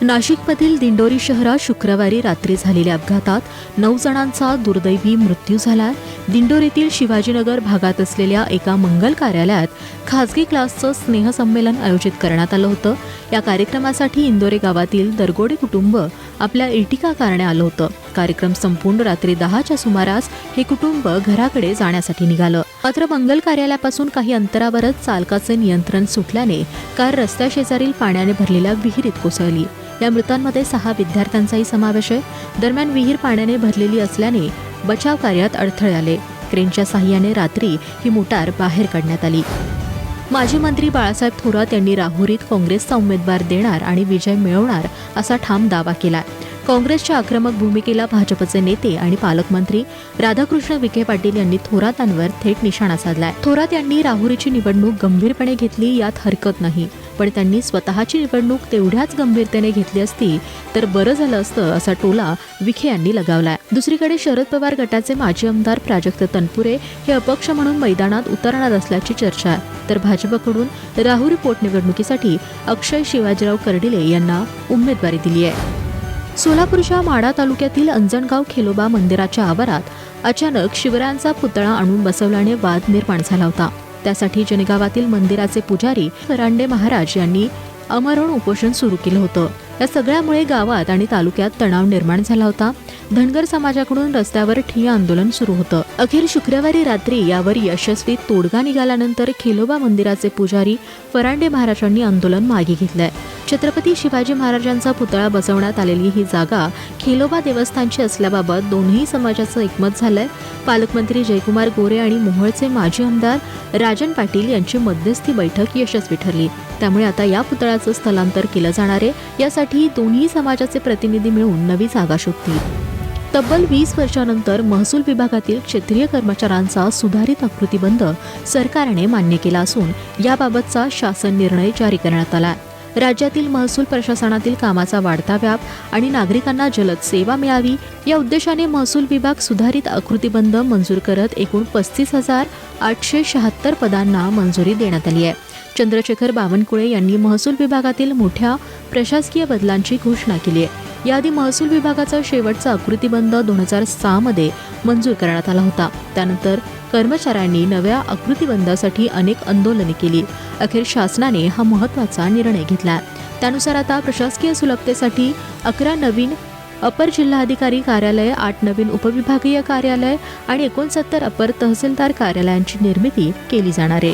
नाशिकमधील दिंडोरी शहरात शुक्रवारी रात्री झालेल्या अपघातात 9 जणांचा दुर्दैवी मृत्यू झाला. दिंडोरीतील शिवाजीनगर भागात असलेल्या एका मंगल कार्यालयात खासगी क्लासचं स्नेहसंमेलन आयोजित करण्यात आलं होतं. या कार्यक्रमासाठी इंदोरे गावातील दरगोडे कुटुंब आपल्या इर्टिका कारने आलं होतं. कार्यक्रम संपूर्ण रात्री 10च्या सुमारास हे कुटुंब घराकडे जाण्यासाठी निघालं. मात्र मंगल कार्यालयापासून काही अंतरावरच चालकाचे नियंत्रण सुटल्याने कार रस्त्याशेजारील पाण्याने भरलेल्या विहिरीत कोसळली. या मृतांमध्ये 6 विद्यार्थ्यांचाही समावेश आहे. दरम्यान विहीर पाण्याने भरलेली असल्याने बचाव कार्यात अडथळे आले. क्रेनच्या साहाय्याने रात्री ही मोटार बाहेर काढण्यात आली. माजी मंत्री बाळासाहेब थोरात यांनी राहुरीत काँग्रेसचा उमेदवार देणार आणि विजय मिळवणार असा ठाम दावा केला. काँग्रेसच्या आक्रमक भूमिकेला भाजपचे नेते आणि पालकमंत्री राधाकृष्ण विखे पाटील यांनी थोरातांवर थेट निशाणा साधलाय. थोरात यांनी राहुरीची निवडणूक गंभीरपणे घेतली, यात हरकत नाही, पण त्यांनी स्वतःची निवडणूक तेवढ्याच गंभीरतेने घेतली असती तर बरं झालं असतं, असा टोला विखे यांनी लगावलाय. दुसरीकडे शरद पवार गटाचे माजी आमदार प्राजक्त तनपुरे हे अपक्ष म्हणून मैदानात उतरणार असल्याची चर्चा आहे. तर भाजपकडून राहुरी पोटनिवडणुकीसाठी अक्षय शिवाजीराव कर्डिले यांना उमेदवारी दिली आहे. सोलापूरच्या माढा तालुक्यातील अंजणगाव खेलोबा मंदिराच्या आवारात अचानक शिवरायांचा पुतळा आणून बसवल्याने वाद निर्माण झाला होता. त्यासाठी जनेगावातील मंदिराचे पुजारी फरांडे महाराज यांनी आमरण उपोषण सुरू केलं होतं. या सगळ्यामुळे गावात आणि तालुक्यात तणाव निर्माण झाला होता. धनगर समाजाकडून रस्त्यावर ठिय्या आंदोलन सुरू होतं. अखेर शुक्रवारी रात्री यावर यशस्वी तोडगा निघाल्यानंतर खेलोबा मंदिराचे पुजारी फरांडे महाराजांनी आंदोलन मागे घेतलंय. छत्रपती शिवाजी महाराजांचा पुतळा बसवण्यात आलेली ही जागा खेलोबा देवस्थानची असल्याबाबत दोन्ही समाजाचं एकमत झालंय. पालकमंत्री जयकुमार गोरे आणि मोहोळचे माजी आमदार राजन पाटील यांची मध्यस्थी बैठक यशस्वी ठरली. त्यामुळे आता या पुतळ्याचं स्थलांतर केलं जाणार आहे. यासाठी दोन्ही समाजाचे प्रतिनिधी मिळून नवी जागा शोधतील. तब्बल 20 वर्षांनंतर महसूल विभागातील क्षेत्रीय कर्मचाऱ्यांचा सुधारित आकृतीबंध सरकारने मान्य केला असून याबाबतचा शासन निर्णय जारी करण्यात आला. राज्यातील महसूल प्रशासनातील कामाचा वाढता व्याप आणि नागरिकांना जलद सेवा मिळावी या उद्देशाने महसूल विभाग सुधारित आकृतीबंध मंजूर करत एकूण 35,876 पदांना मंजुरी देण्यात आली आहे. चंद्रशेखर बावनकुळे यांनी महसूल विभागातील मोठ्या प्रशासकीय बदलांची घोषणा केली आहे. याआधी महसूल विभागाचा शेवटचा आकृतीबंध 2006 मध्ये मंजूर करण्यात आला होता. त्यानंतर कर्मचाऱ्यांनी नव्या आकृतीबंधासाठी अनेक आंदोलने केली. अखेर शासनाने हा महत्त्वाचा निर्णय घेतला. त्यानुसार आता प्रशासकीय सुलभतेसाठी 11 नवीन अपर जिल्हाधिकारी कार्यालय, 8 नवीन उपविभागीय कार्यालय आणि 69 अपर तहसीलदार कार्यालयांची निर्मिती केली जाणार आहे.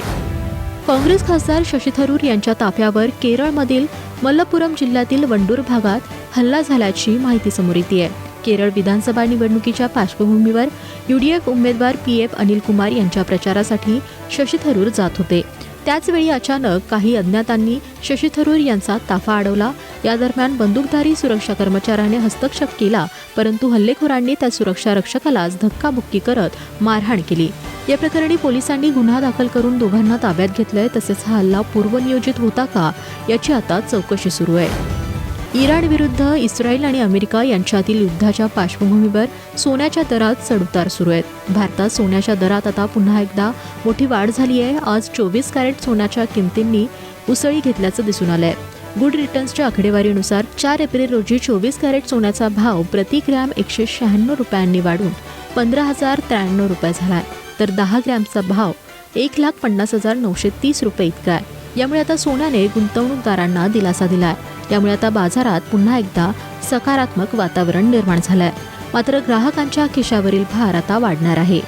काँग्रेस खासदार शशी थरूर यांच्या ताफ्यावर केरळमधील मलप्पुरम जिल्ह्यातील वंडूर भागात हल्ला झाल्याची माहिती समोर येते आहे. केरळ विधानसभा निवडणुकीच्या पार्श्वभूमीवर UDF उमेदवार PF अनिल कुमार यांच्या प्रचारासाठी शशी थरूर जात होते. त्याचवेळी अचानक काही अज्ञातांनी शशी थरूर यांचा ताफा अडवला. या दरम्यान बंदूकधारी सुरक्षा कर्मचाऱ्याने हस्तक्षेप केला, परंतु हल्लेखोरांनी त्या सुरक्षा रक्षकालाच धक्काबुक्की करत मारहाण केली. या प्रकरणी पोलिसांनी गुन्हा दाखल करून दोघांना ताब्यात घेतलंय. तसेच हा हल्ला पूर्वनियोजित होता का याची आता चौकशी सुरू आहे. इराण विरुद्ध इस्रायल आणि अमेरिका यांच्यातील युद्धाच्या पार्श्वभूमीवर सोन्याच्या दरात चढउतार सुरू आहेत. भारतात सोन्याच्या दरात आता पुन्हा एकदा मोठी वाढ झाली आहे. आज 24 कॅरेट सोन्याच्या किमतींनी उसळी घेतल्याचं दिसून आलंय. गुड रिटर्न्सच्या आकडेवारीनुसार 4 एप्रिल रोजी 24 कॅरेट सोन्याचा भाव प्रति ग्रॅम 196 रुपयांनी वाढून 15,093 रुपये झाला, तर 10 ग्रॅमचा भाव 1,50,930 रुपये इतका आहे. यामुळे आता सोन्याने गुंतवणूकदारांना दिलासा दिलाय. यामुळे आता बाजारात पुन्हा एकदा सकारात्मक वातावरण निर्माण झालंय. मात्र ग्राहकांच्या खिशावरील भार आता वाढणार आहे.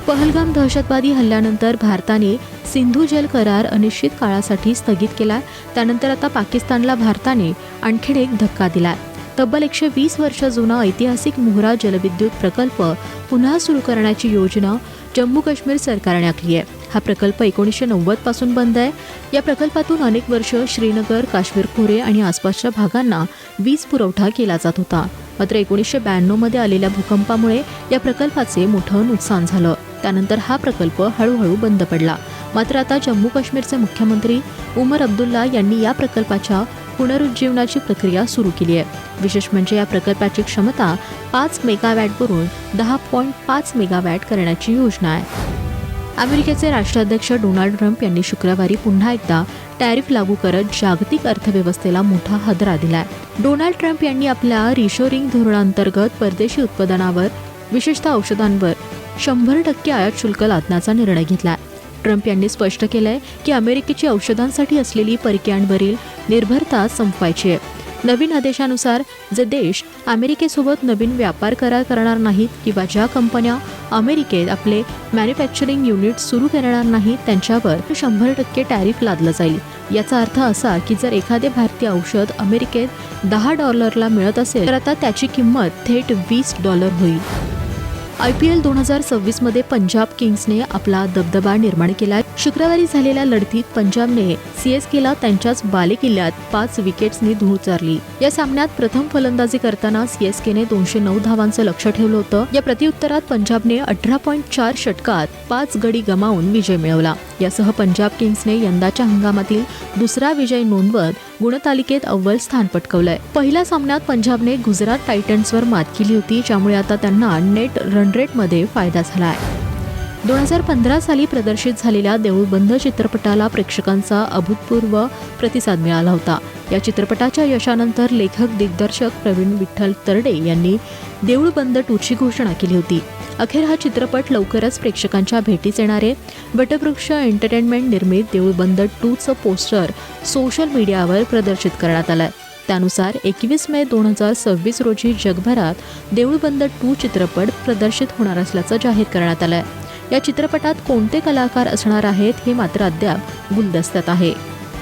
पहलगाम दहशतवादी हल्ल्यानंतर भारताने सिंधू जल करार अनिश्चित काळासाठी स्थगित केला. त्यानंतर आता पाकिस्तानला भारताने आणखी एक धक्का दिलाय. तब्बल 120 वर्ष जुना ऐतिहासिक मुहरा जलविद्युत प्रकल्प पुन्हा सुरू करण्याची योजना जम्मू काश्मीर सरकारने आखली आहे. हा प्रकल्प 1990 पासून बंद आहे. या प्रकल्पातून अनेक वर्ष श्रीनगर, काश्मीर खोरे आणि आसपासच्या भागांना वीज पुरवठा केला जात होता. मात्र 1992 मध्ये आलेल्या भूकंपामुळे या प्रकल्पाचे मोठं नुकसान झालं. त्यानंतर हा प्रकल्प हळूहळू बंद पडला. मात्र आता जम्मू काश्मीरचे मुख्यमंत्री उमर अब्दुल्ला यांनी या प्रकल्पाच्या पुनरुज्जीवनाची प्रक्रिया सुरू केली आहे. विशेष म्हणजे या प्रकल्पाची क्षमता 5 मेगावॅटवरून 10.5 मेगावॅट करण्याची योजना आहे. अमेरिकेचे राष्ट्राध्यक्ष डोनाल्ड ट्रम्प यांनी शुक्रवारी पुन्हा एकदा टॅरिफ लागू करत जागतिक अर्थव्यवस्थेला मोठा हादरा दिलाय. डोनाल्ड ट्रम्प यांनी आपल्या रिशोरिंग धोरणांतर्गत परदेशी उत्पादनावर, विशेषतः औषधांवर 100% आयात शुल्क लादण्याचा निर्णय घेतलाय. ट्रम्प यांनी स्पष्ट केलंय की अमेरिकेची औषधांसाठी असलेली परकीयांवरील निर्भरता संपवायची आहे. नवीन आदेशानुसार जे देश अमेरिकेसोबत नवीन व्यापार करार करणार नाहीत किंवा ज्या कंपन्या अमेरिकेत आपले मॅन्युफॅक्चरिंग युनिट सुरू करणार नाहीत त्यांच्यावर 100% टॅरिफ लादलं जाईल. याचा अर्थ असा की जर एखादे भारतीय औषध अमेरिकेत $10 मिळत असेल तर आता त्याची किंमत थेट $20 होईल. IPL 2026 मध्ये पंजाब किंग्सने आपला दबदबा निर्माण केला. शुक्रवारी झालेल्या लढतीत पंजाबने CSKला त्यांच्याच बालेकिल्ल्यात 5 विकेट्सनी धूळ चारली. या सामन्यात प्रथम फलंदाजी करताना CSKने 209 धावांचं लक्ष्य ठेवलं होतं. या प्रत्युत्तरात पंजाबने 18.4 षटकात 5 गडी गमावून विजय मिळवला. यासह पंजाब किंग्सने यंदाच्या हंगामातील दुसरा विजय नोंदवत गुणतालिकेत अव्वल स्थान पटकावलंय. पहिल्या सामन्यात पंजाबने गुजरात टायटन्सवर मात केली होती, ज्यामुळे आता त्यांना नेट रन रेटमध्ये फायदा झालाय. 2015 साली प्रदर्शित झालेल्या देऊळ बंद चित्रपटाला प्रेक्षकांचा अभूतपूर्व प्रतिसाद मिळाला होता. या चित्रपटाच्या यशानंतर लेखक दिग्दर्शक प्रवीण विठ्ठल तरडे यांनी देऊळ बंद 2ची घोषणा केली होती. अखेर हा चित्रपट लवकरच प्रेक्षकांच्या भेटीस येणार आहे. वटवृक्ष एंटरटेनमेंट निर्मित देऊळ बंद 2चं पोस्टर सोशल मीडियावर प्रदर्शित करण्यात आलंय. त्यानुसार 21 मे 2026 रोजी जगभरात देऊळ बंद 2 चित्रपट प्रदर्शित होणार असल्याचं जाहीर करण्यात आलंय. या चित्रपटात कोणते कलाकार असणार आहेत हे मात्र अद्याप गुलदस्त्यात आहे.